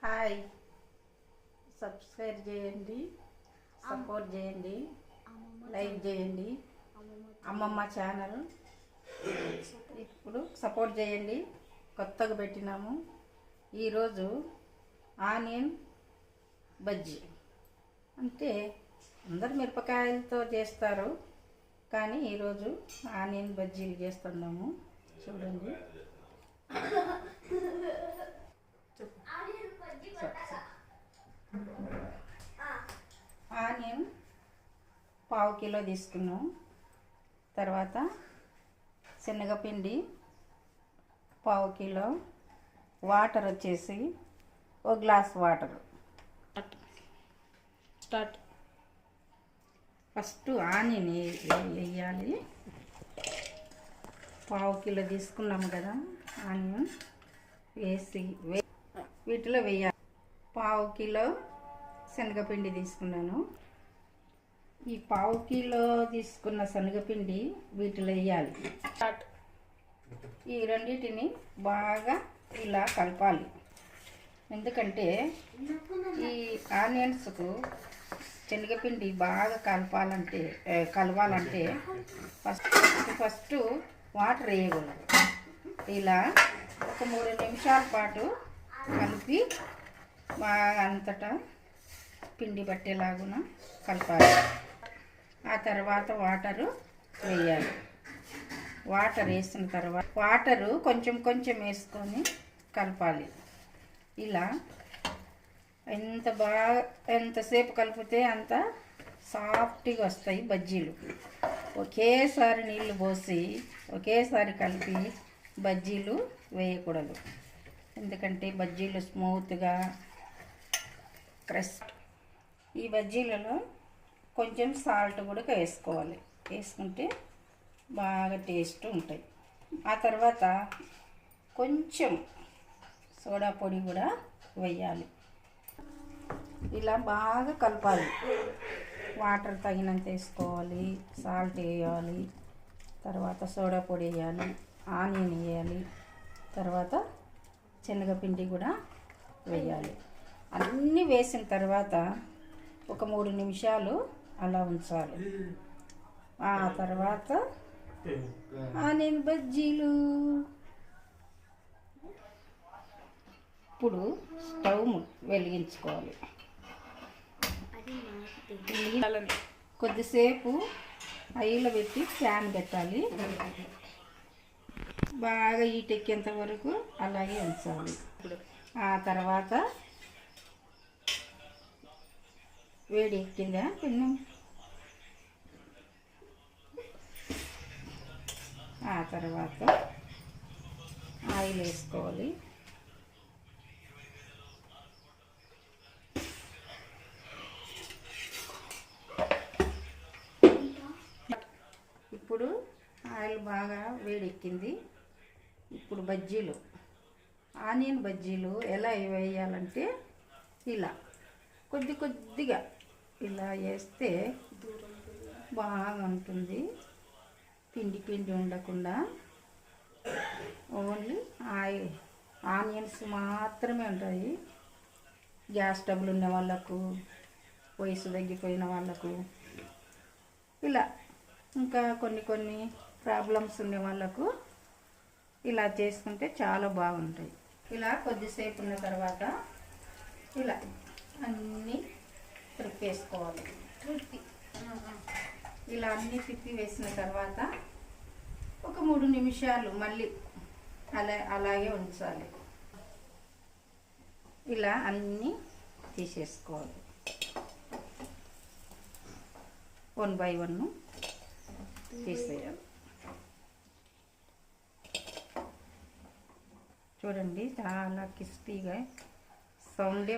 Hi, subscribe చేయండి, support చేయండి, like చేయండి. అమ్మమ్మ ఛానల్ ఇప్పుడు సపోర్ట్ చేయండి. కొత్తగా పెట్టినాము. ఈరోజు ఆనియన్ బజ్జీ అంటే అందరు మిరపకాయలతో చేస్తారు, కానీ ఈరోజు ఆనియన్ బజ్జీలు చేస్తున్నాము. చూడండి. ఆనియన్ పావు కిలో తీసుకున్నాం. తర్వాత శనగపిండి పావు కిలో, వాటర్ వచ్చేసి ఒక glass water. Start. First onion వేయాలి. పావు కిలో తీసుకున్నాము కదా, ఆనియన్ వేసి వీటిలో వేయాలి. పావు కిలో శనగపిండి తీసుకున్నాను. ఈ పావు కిలో తీసుకున్న శనగపిండి వీటిలో వేయాలి. ఈ రెండింటిని బాగా ఇలా కలపాలి. ఎందుకంటే ఈ ఆనియన్స్కు శనగపిండి బాగా కలవాలంటే ఫస్ట్ వాటర్ వేయకూడదు. ఇలా ఒక 3 నిమిషాల పాటు కలిపి బాగా అంతటా పిండి పట్టేలాగున కలపాలి. ఆ తర్వాత వాటరు వేయాలి. వాటర్ వేసిన తర్వాత వాటరు కొంచెం కొంచెం వేసుకొని కలపాలి. ఇలా ఎంతసేపు కలిపితే అంత సాఫ్ట్గా వస్తాయి బజ్జీలు. ఒకేసారి నీళ్లు పోసి ఒకేసారి కలిపి బజ్జీలు వేయకూడదు. ఎందుకంటే బజ్జీలు స్మూత్గా క్రస్ట్. ఈ బజ్జీలలో కొంచెం సాల్ట్ కూడా వేసుకోవాలి. వేసుకుంటే బాగా టేస్ట్ ఉంటాయి. ఆ తర్వాత కొంచెం సోడా పొడి కూడా వేయాలి. ఇలా బాగా కలపాలి. వాటర్ తగినంత వేసుకోవాలి, సాల్ట్ వేయాలి, తర్వాత సోడా పొడి వేయాలి, ఆనియన్ వేయాలి, తర్వాత శనగపిండి కూడా వేయాలి. అన్నీ వేసిన తర్వాత ఒక 3 నిమిషాలు అలా ఉంచాలి. ఆ తర్వాత ఆనియన్ బజ్జీలు. ఇప్పుడు స్టవ్ వెలిగించుకోవాలి. కొద్దిసేపు హైలో పెట్టి ఫ్యాన్ పెట్టాలి. బాగా హీట్ ఎక్కేంత వరకు అలాగే ఉంచాలి. ఆ తర్వాత వేడి ఎక్కిందా కొంచెం, ఆ తర్వాత ఆయిల్ వేసుకోవాలి. ఇప్పుడు ఆయిల్ బాగా వేడెక్కింది. ఇప్పుడు బజ్జీలు, ఆనియన్ బజ్జీలు ఎలా వేయాలంటే ఇలా కొద్దిగా ఇలా వేస్తే బాగా ఉంటుంది. పిండి ఉండకుండా ఓన్లీ ఆనియన్స్ మాత్రమే ఉంటాయి. గ్యాస్ ట్రబుల్ ఉన్న వాళ్ళకు, వయసు తగ్గిపోయిన వాళ్ళకు, ఇలా ఇంకా కొన్ని ప్రాబ్లమ్స్ ఉన్న వాళ్ళకు ఇలా చేసుకుంటే చాలా బాగుంటాయి. ఇలా కొద్దిసేపు ఉన్న తర్వాత ఇలా అన్నీ తిప్పేసుకోవాలి. ఇలా అన్నీ తిప్పి వేసిన తర్వాత ఒక 3 నిమిషాలు మళ్ళీ అలాగే ఉంచాలి. ఇలా అన్నీ తీసేసుకోవాలి. 1 by 1 తీసేయాలి. చూడండి, చాలా క్రిస్పీగా సౌండే